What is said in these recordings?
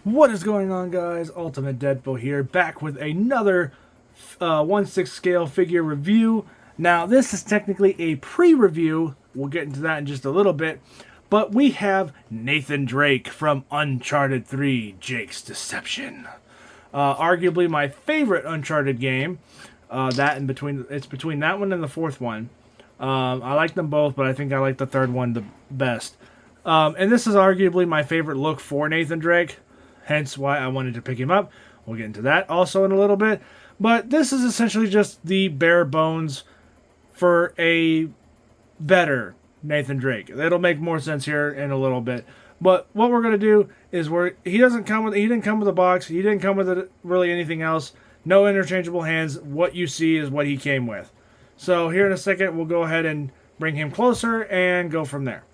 What is going on, guys? Ultimate Deadpool here, back with another 1/6 scale figure review. Now, this is technically a pre-review. We'll get into that in just a little bit. But we have Nathan Drake from Uncharted 3, Jake's Deception. Arguably my favorite Uncharted game. It's between that one and the fourth one. I like them both, but I think I like the third one the best. And this is arguably my favorite look for Nathan Drake. Hence why I wanted to pick him up. We'll get into that also in a little bit. But this is essentially just the bare bones for a better Nathan Drake. It'll make more sense here in a little bit. But what we're gonna do is he didn't come with a box. He didn't come with really anything else. No interchangeable hands. What you see is what he came with. So here in a second, we'll go ahead and bring him closer and go from there.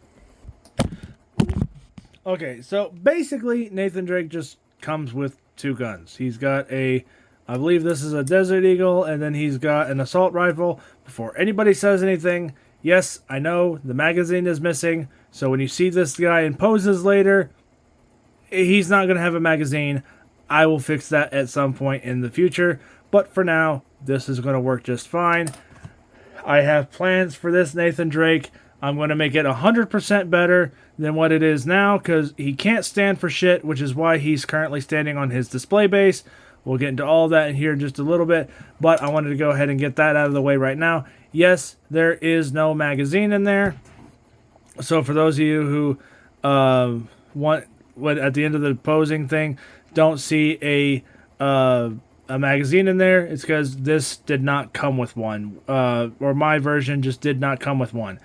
Okay, so basically, Nathan Drake just comes with two guns. He's got I believe this is a Desert Eagle, and then he's got an assault rifle. Before anybody says anything, yes, I know the magazine is missing, so when you see this guy in poses later, he's not going to have a magazine. I will fix that at some point in the future, but for now, this is going to work just fine. I have plans for this Nathan Drake. I'm going to make it 100% better than what it is now because he can't stand for shit, which is why he's currently standing on his display base. We'll get into all that in here in just a little bit, but I wanted to go ahead and get that out of the way right now. Yes, there is no magazine in there. So for those of you who at the end of the posing thing, don't see a magazine in there, it's because this did not come with one, or my version just did not come with one.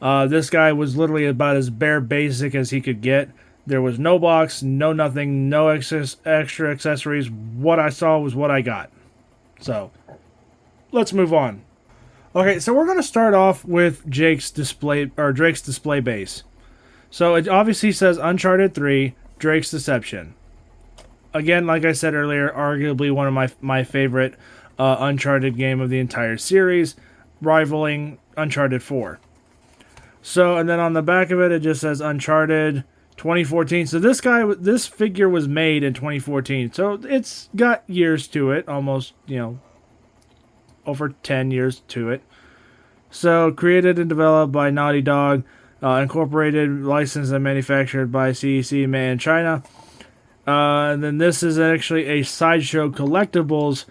This guy was literally about as bare basic as he could get. There was no box, no nothing, no extra accessories. What I saw was what I got. So, let's move on. Okay, so we're going to start off with Drake's display base. So it obviously says Uncharted 3, Drake's Deception. Again, like I said earlier, arguably one of my favorite Uncharted game of the entire series, rivaling Uncharted 4. So, and then on the back of it, it just says Uncharted 2014. So this figure was made in 2014. So it's got years to it, almost, over 10 years to it. So created and developed by Naughty Dog, incorporated, licensed, and manufactured by CEC made in China. And then this is actually a sideshow collectables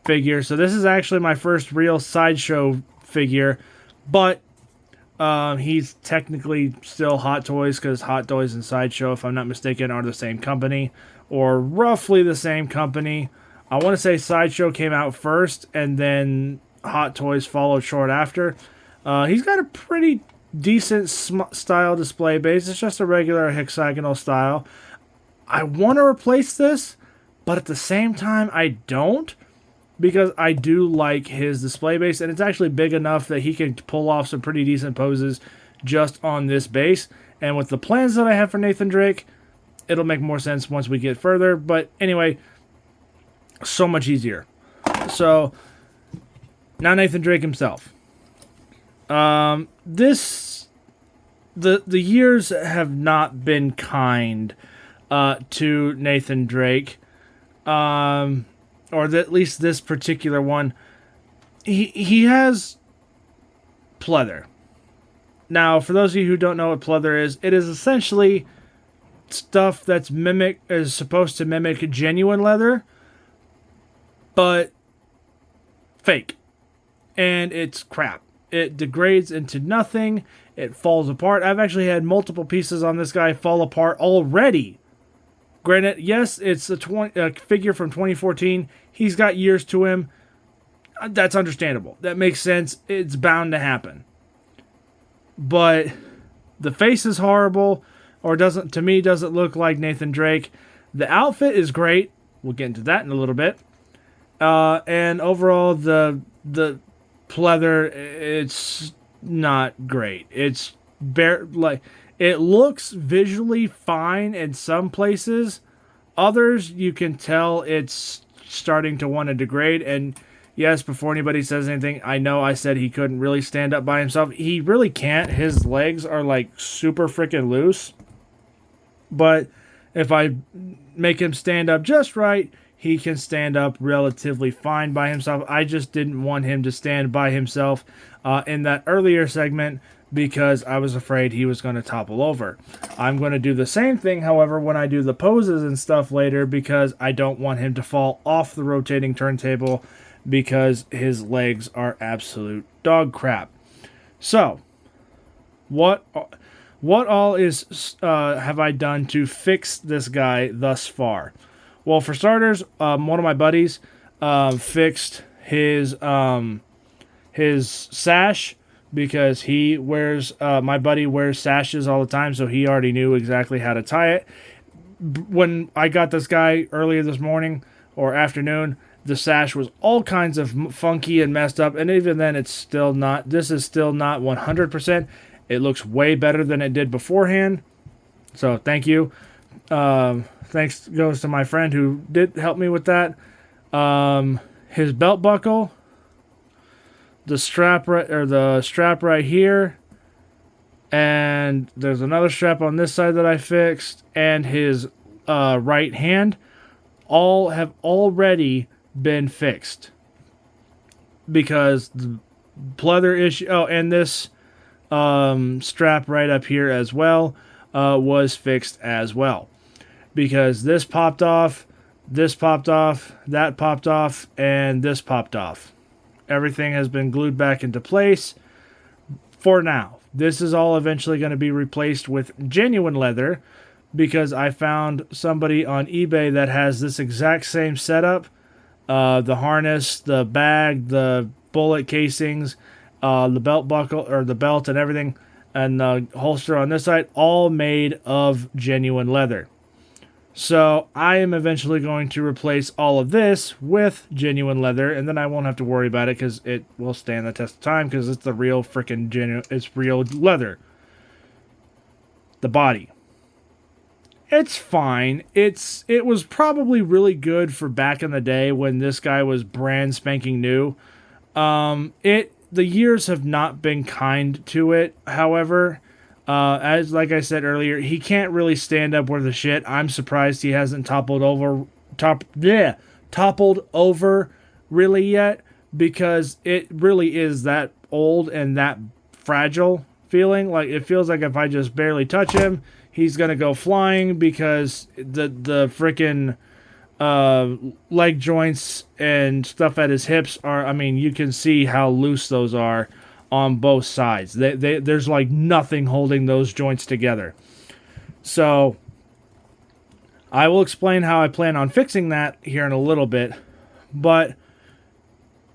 figure. So this is actually my first real sideshow figure, but he's technically still Hot Toys because Hot Toys and Sideshow, if I'm not mistaken, are the same company or roughly the same company. I want to say Sideshow came out first and then Hot Toys followed short after. He's got a pretty decent style display base. It's just a regular hexagonal style. I want to replace this, but at the same time, I don't. Because I do like his display base, and it's actually big enough that he can pull off some pretty decent poses just on this base. And with the plans that I have for Nathan Drake, it'll make more sense once we get further. But anyway, so much easier. So, now Nathan Drake himself. The years have not been kind to Nathan Drake. Or at least this particular one, he has pleather. Now, for those of you who don't know what pleather is, it is essentially stuff that's supposed to mimic genuine leather, but fake. And it's crap. It degrades into nothing. It falls apart. I've actually had multiple pieces on this guy fall apart already. Granted, yes, it's a figure from 2014. He's got years to him. That's understandable. That makes sense. It's bound to happen. But the face is horrible, or doesn't look like Nathan Drake. The outfit is great. We'll get into that in a little bit. And overall, the pleather, it's not great. It's it looks visually fine in some places. Others, you can tell it's starting to want to degrade. And yes, before anybody says anything, I know I said he couldn't really stand up by himself. He really can't. His legs are like super freaking loose. But If I make him stand up just right, he can stand up relatively fine by himself. I just didn't want him to stand by himself in that earlier segment because I was afraid he was going to topple over. I'm going to do the same thing, however, when I do the poses and stuff later, because I don't want him to fall off the rotating turntable because his legs are absolute dog crap. So, what all is have I done to fix this guy thus far? Well, for starters, one of my buddies fixed his sash, because he wears my buddy wears sashes all the time, so he already knew exactly how to tie it. When I got this guy earlier this morning or afternoon, the sash was all kinds of funky and messed up, and even then it's still not, this is still not 100%. It looks way better than it did beforehand, so thank you. Thanks goes to my friend who did help me with that. His belt buckle, the strap right here, and there's another strap on this side that I fixed, and his right hand, all have already been fixed because the pleather issue. Oh, and this strap right up here as well was fixed as well, because this popped off, that popped off, and this popped off. Everything has been glued back into place for now. This is all eventually going to be replaced with genuine leather, because I found somebody on eBay that has this exact same setup. The harness, the bag, the bullet casings, the belt buckle, or the belt and everything, and the holster on this side, all made of genuine leather. So I am eventually going to replace all of this with genuine leather, and then I won't have to worry about it because it will stand the test of time, because it's the real freaking genuine, it's real leather. The body, it's fine. It was probably really good for back in the day when this guy was brand spanking new. The years have not been kind to it, however. As like I said earlier, he can't really stand up worth a shit. I'm surprised he hasn't toppled over really yet, because it really is that old and that fragile feeling. Like, it feels like if I just barely touch him, he's gonna go flying, because the freaking leg joints and stuff at his hips are, I mean, you can see how loose those are on both sides. There's like nothing holding those joints together. So I will explain how I plan on fixing that here in a little bit. But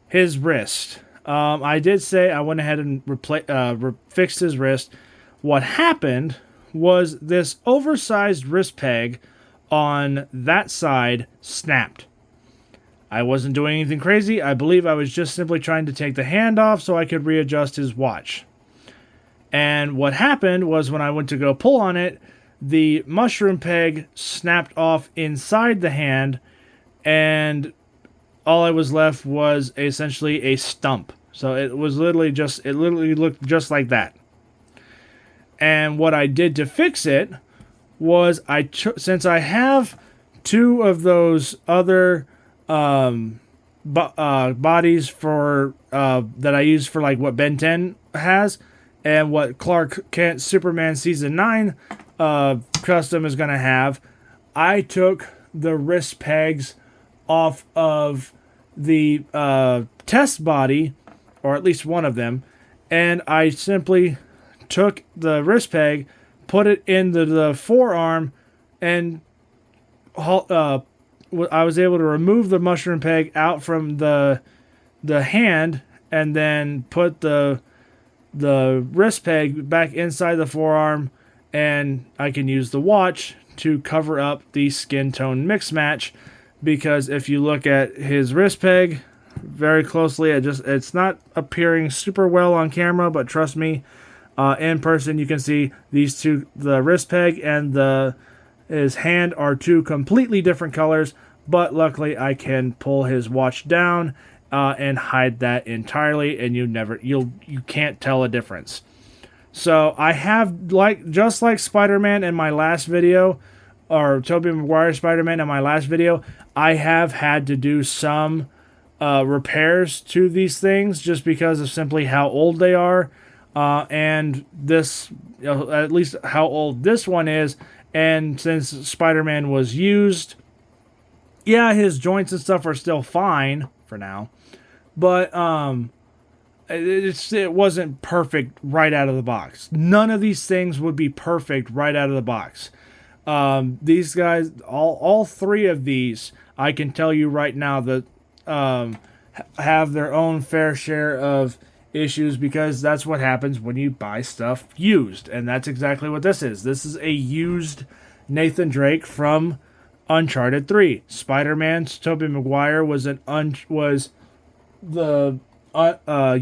his wrist, I did say I went ahead and fixed his wrist. What happened was this oversized wrist peg on that side snapped. I wasn't doing anything crazy. I believe I was just simply trying to take the hand off so I could readjust his watch. And what happened was, when I went to go pull on it, the mushroom peg snapped off inside the hand, and all I was left was essentially a stump. So it literally looked just like that. And what I did to fix it was, since I have two of those other bodies for that I use for like what Ben 10 has, and what Clark Kent Superman Season 9 custom is going to have, I took the wrist pegs off of the test body, or at least one of them, and I simply took the wrist peg, put it into the forearm, and I was able to remove the mushroom peg out from the hand, and then put the wrist peg back inside the forearm, and I can use the watch to cover up the skin tone mix match, because if you look at his wrist peg very closely, it's not appearing super well on camera, but trust me, in person you can see these two, the wrist peg and his hand, are two completely different colors. But luckily I can pull his watch down and hide that entirely, and you can't tell a difference. So I have, just like Spider-Man in my last video, or Tobey Maguire Spider-Man in my last video, I have had to do some repairs to these things just because of simply how old they are, and this, at least how old this one is. And since Spider-Man was used, yeah, his joints and stuff are still fine for now, but it wasn't perfect right out of the box. None of these things would be perfect right out of the box. These guys, all three of these, I can tell you right now that have their own fair share of issues, because that's what happens when you buy stuff used, and that's exactly what this is. This is a used Nathan Drake from Uncharted 3. Spider-Man's Tobey Maguire was the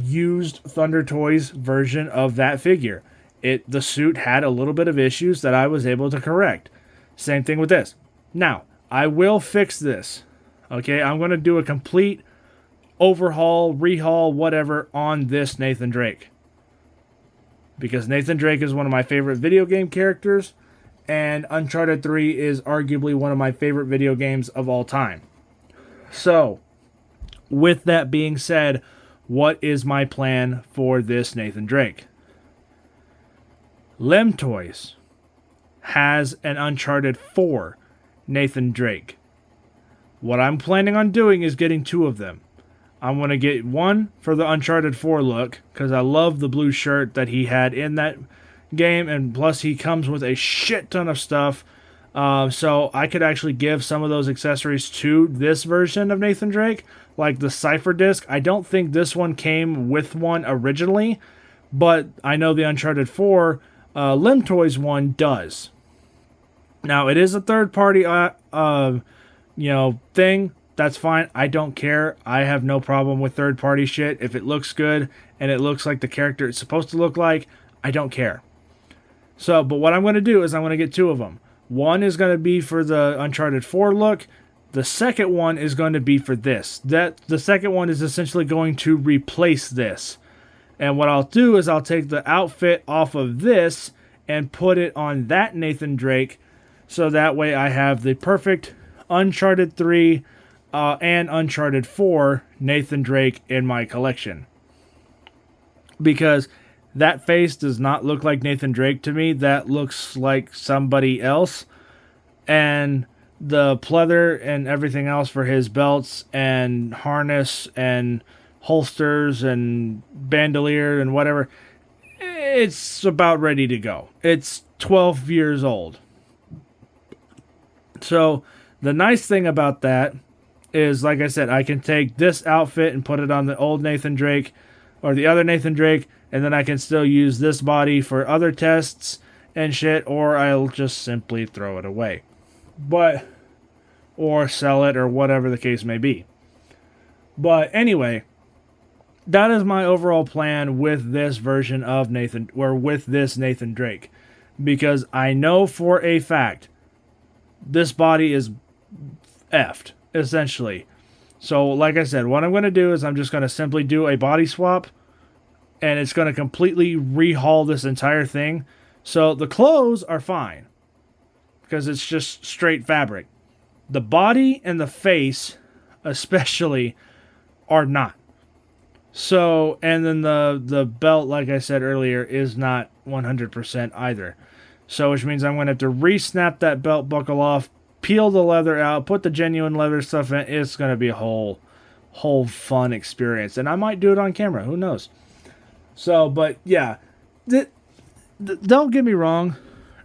used Thunder Toys version of that figure. The suit had a little bit of issues that I was able to correct. Same thing with this. Now, I will fix this. Okay, I'm going to do a complete overhaul, rehaul, whatever on this Nathan Drake. Because Nathan Drake is one of my favorite video game characters, and Uncharted 3 is arguably one of my favorite video games of all time. So, with that being said, what is my plan for this Nathan Drake? Lem Toys has an Uncharted 4 Nathan Drake. What I'm planning on doing is getting two of them. I'm going to get one for the Uncharted 4 look, because I love the blue shirt that he had in that game, and plus he comes with a shit ton of stuff, so I could actually give some of those accessories to this version of Nathan Drake, like the Cypher disc. I don't think this one came with one originally, but I know the Uncharted 4 Lim Toys one does. Now, it is a third-party thing. That's fine. I don't care. I have no problem with third-party shit. If it looks good and it looks like the character it's supposed to look like, I don't care. So, but what I'm going to do is I'm going to get two of them. One is going to be for the Uncharted 4 look. The second one is going to be for this. The second one is essentially going to replace this. And what I'll do is I'll take the outfit off of this and put it on that Nathan Drake. So that way I have the perfect Uncharted 3 and Uncharted 4 Nathan Drake in my collection. Because that face does not look like Nathan Drake to me. That looks like somebody else. And the pleather and everything else for his belts and harness and holsters and bandolier and whatever, it's about ready to go. It's 12 years old. So the nice thing about that is, like I said, I can take this outfit and put it on the old Nathan Drake or the other Nathan Drake, and then I can still use this body for other tests and shit, or I'll just simply throw it away. Or sell it, or whatever the case may be. But anyway, that is my overall plan with this version of Nathan, or with this Nathan Drake. Because I know for a fact this body is effed, essentially. So, like I said, what I'm going to do is I'm just going to simply do a body swap, and it's going to completely rehaul this entire thing. So the clothes are fine, because it's just straight fabric. The body and the face, especially, are not. So, and then the belt, like I said earlier, is not 100% either. So, which means I'm going to have to re-snap that belt buckle off, peel the leather out, put the genuine leather stuff in. It's going to be a whole fun experience. And I might do it on camera. Who knows? So, but yeah, don't get me wrong.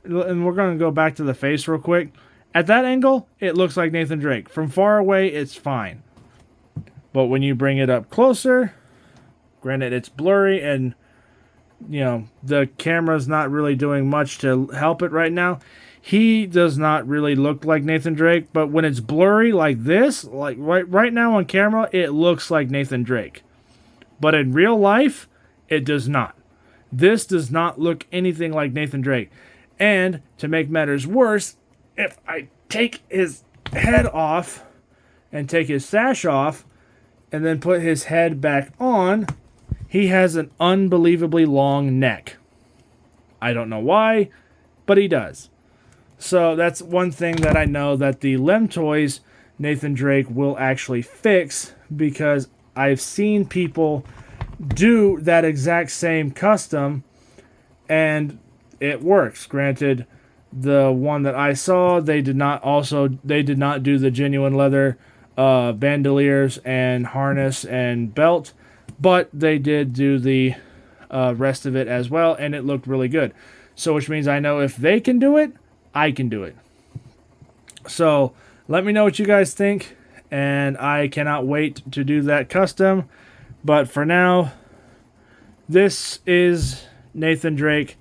And we're going to go back to the face real quick. At that angle, it looks like Nathan Drake. From far away, it's fine. But when you bring it up closer, granted it's blurry and, you know, the camera's not really doing much to help it right now. He does not really look like Nathan Drake, but when it's blurry like this, like right now on camera, it looks like Nathan Drake. But in real life, it does not. This does not look anything like Nathan Drake. And to make matters worse, if I take his head off and take his sash off and then put his head back on, he has an unbelievably long neck. I don't know why, but he does. So that's one thing that I know that the Limb Toys Nathan Drake will actually fix, because I've seen people do that exact same custom and it works. Granted, the one that I saw, they did not do the genuine leather bandoliers and harness and belt, but they did do the rest of it as well, and it looked really good. So which means I know if they can do it, I can do it. So let me know what you guys think, and I cannot wait to do that custom. But for now, this is Nathan Drake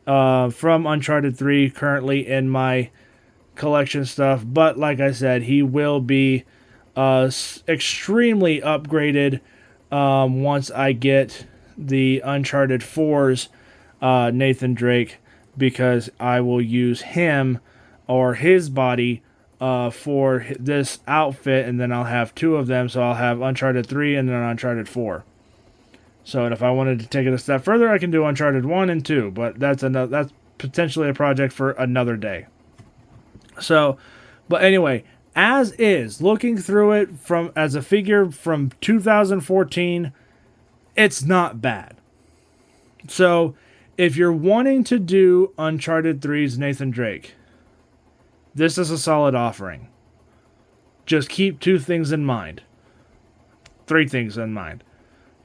from Uncharted 3, currently in my collection stuff. But like I said, he will be extremely upgraded once I get the Uncharted 4's Nathan Drake, because I will use him or his body for this outfit, and then I'll have two of them, so I'll have Uncharted 3 and then Uncharted 4. So if I wanted to take it a step further, I can do Uncharted 1 and 2, but that's potentially a project for another day. So, but anyway, as is, looking through it as a figure from 2014, it's not bad. So, if you're wanting to do Uncharted 3's Nathan Drake, this is a solid offering. Just keep three things in mind.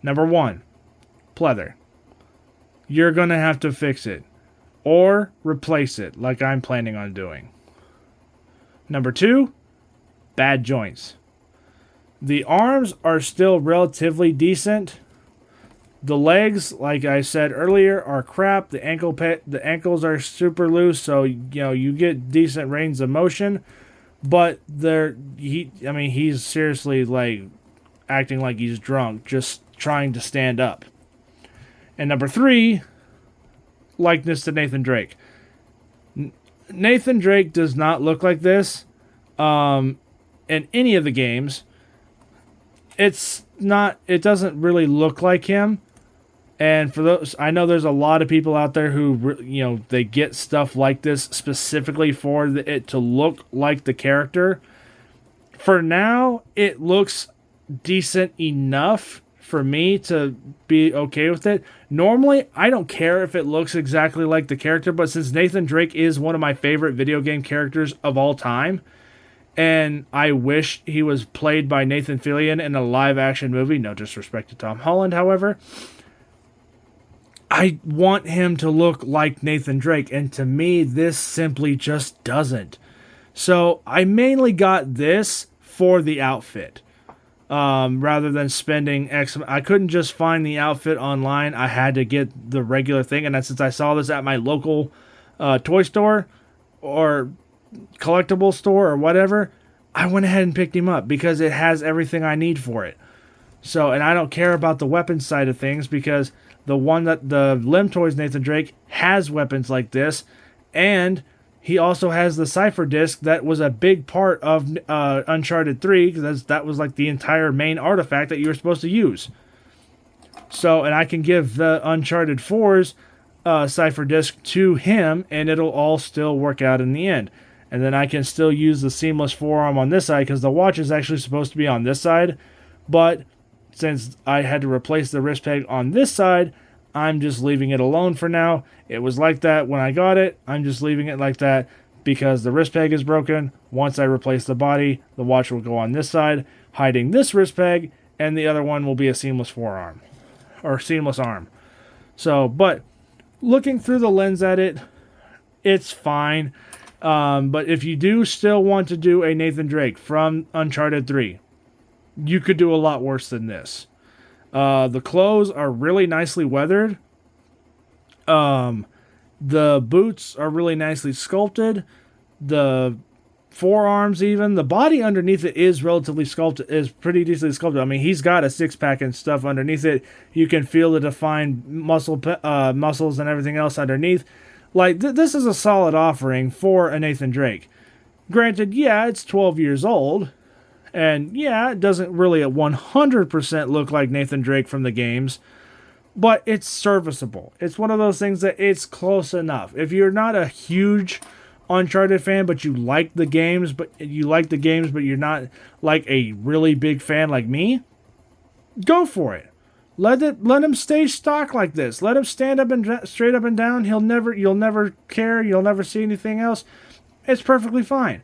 Number one, pleather. You're going to have to fix it or replace it like I'm planning on doing. Number two, bad joints. The arms are still relatively decent. The legs, like I said earlier, are crap. The ankles are super loose, so you get decent range of motion, but he's seriously like acting like he's drunk, just trying to stand up. And number three, likeness to Nathan Drake. Nathan Drake does not look like this in any of the games. It doesn't really look like him. And for those, I know there's a lot of people out there who, they get stuff like this specifically for it to look like the character. For now, it looks decent enough for me to be okay with it. Normally, I don't care if it looks exactly like the character, but since Nathan Drake is one of my favorite video game characters of all time, and I wish he was played by Nathan Fillion in a live-action movie, no disrespect to Tom Holland, however, I want him to look like Nathan Drake, and to me, this simply just doesn't. So I mainly got this for the outfit, rather than spending X. I couldn't just find the outfit online. I had to get the regular thing, and since I saw this at my local toy store or collectible store or whatever, I went ahead and picked him up because it has everything I need for it. So, and I don't care about the weapons side of things, because the Limb Toys Nathan Drake has weapons like this, and he also has the cipher disc that was a big part of Uncharted 3, because that was like the entire main artifact that you were supposed to use. So, and I can give the Uncharted 4's cipher disc to him, and it'll all still work out in the end. And then I can still use the seamless forearm on this side, because the watch is actually supposed to be on this side, but since I had to replace the wrist peg on this side, I'm just leaving it alone for now. It was like that when I got it. I'm just leaving it like that because the wrist peg is broken. Once I replace the body, the watch will go on this side, hiding this wrist peg, and the other one will be a seamless forearm or seamless arm. So, but looking through the lens at it, it's fine. But if you do still want to do a Nathan Drake from Uncharted 3, you could do a lot worse than this. The clothes are really nicely weathered. The boots are really nicely sculpted. The forearms, even the body underneath it is relatively sculpted, is pretty decently sculpted. I mean, he's got a six-pack and stuff underneath it. You can feel the defined muscles and everything else underneath. Like, this is a solid offering for a Nathan Drake. Granted, yeah, it's 12 years old. And yeah, it doesn't really 100% look like Nathan Drake from the games, but it's serviceable. It's one of those things that it's close enough. If you're not a huge Uncharted fan, but you like the games, but you're not like a really big fan like me, go for it. Let him stay stock like this. Let him stand up and straight up and down. You'll never care. You'll never see anything else. It's perfectly fine.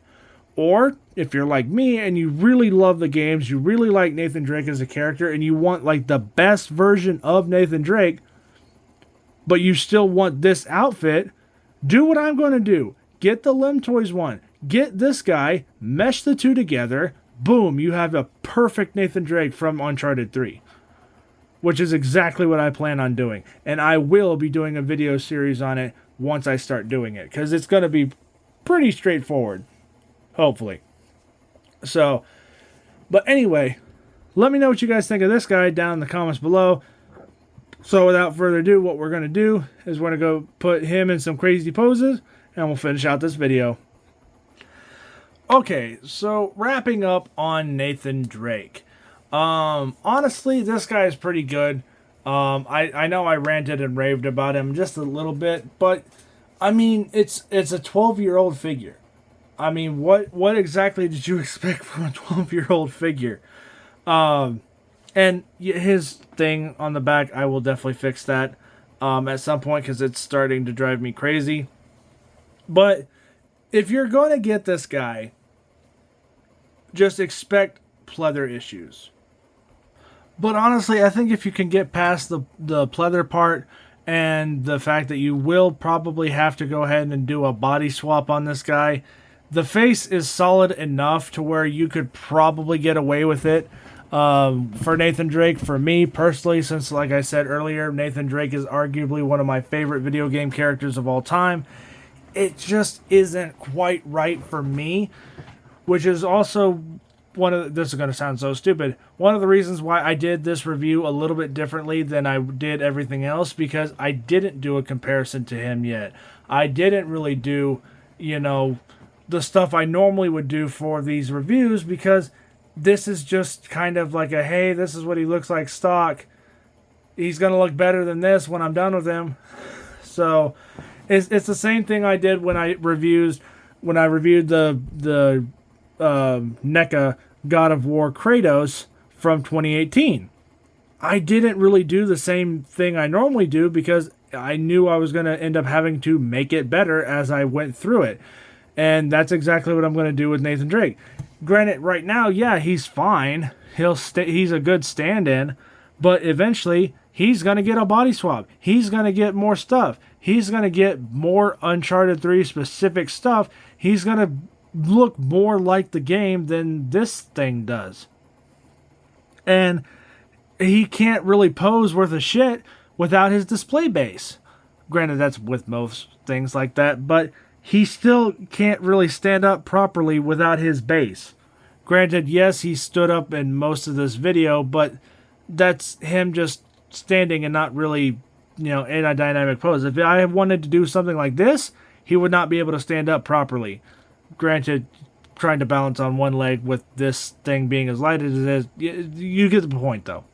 Or if you're like me and you really love the games, you really like Nathan Drake as a character, and you want like the best version of Nathan Drake, but you still want this outfit, do what I'm going to do. Get the Lim Toys one. Get this guy. Mesh the two together. Boom, you have a perfect Nathan Drake from Uncharted 3. Which is exactly what I plan on doing. And I will be doing a video series on it once I start doing it. Because it's going to be pretty straightforward. Hopefully. So, but anyway, let me know what you guys think of this guy down in the comments below. So without further ado, what we're going to do is we're going to go put him in some crazy poses. And we'll finish out this video. Okay, so wrapping up on Nathan Drake. Honestly, this guy is pretty good. I know I ranted and raved about him just a little bit, but I mean, it's a 12-year-old figure. I mean, what exactly did you expect from a 12-year-old figure? And his thing on the back, I will definitely fix that at some point because it's starting to drive me crazy. But if you're going to get this guy, just expect pleather issues. But honestly, I think if you can get past the pleather part and the fact that you will probably have to go ahead and do a body swap on this guy, the face is solid enough to where you could probably get away with it. For Nathan Drake, for me personally, since like I said earlier, Nathan Drake is arguably one of my favorite video game characters of all time. It just isn't quite right for me, which is also this is going to sound so stupid, one of the reasons why I did this review a little bit differently than I did everything else, because I didn't do a comparison to him yet. I didn't really do, the stuff I normally would do for these reviews, because this is just kind of like a, hey, this is what he looks like stock. He's going to look better than this when I'm done with him. So it's the same thing I did when I reviewed the NECA God of War Kratos from 2018. I didn't really do the same thing I normally do because I knew I was going to end up having to make it better as I went through it. And that's exactly what I'm going to do with Nathan Drake. Granted, right now, yeah, he's fine. He's a good stand-in, but eventually he's going to get a body swap. He's going to get more stuff. He's going to get more Uncharted 3 specific stuff. He's going to look more like the game than this thing does. And he can't really pose worth a shit without his display base. Granted, that's with most things like that, but he still can't really stand up properly without his base. Granted, yes, he stood up in most of this video, but that's him just standing and not really, in a dynamic pose. If I wanted to do something like this, he would not be able to stand up properly. Granted, trying to balance on one leg with this thing being as light as it is, you get the point, though.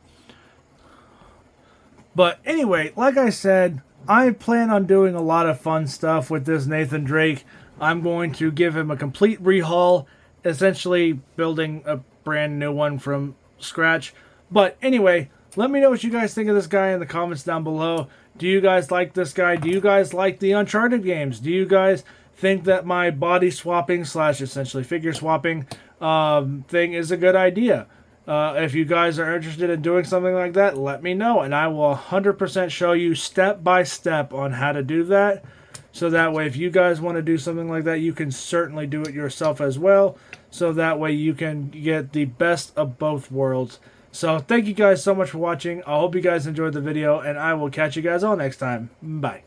But anyway, like I said, I plan on doing a lot of fun stuff with this Nathan Drake. I'm going to give him a complete rehaul, essentially building a brand new one from scratch. But anyway, let me know what you guys think of this guy in the comments down below. Do you guys like this guy? Do you guys like the Uncharted games? Do you guys think that my body swapping / essentially figure swapping thing is a good idea? If you guys are interested in doing something like that, let me know, and I will 100% show you step by step on how to do that. So that way, if you guys want to do something like that, you can certainly do it yourself as well. So that way you can get the best of both worlds. So thank you guys so much for watching. I hope you guys enjoyed the video, and I will catch you guys all next time. Bye.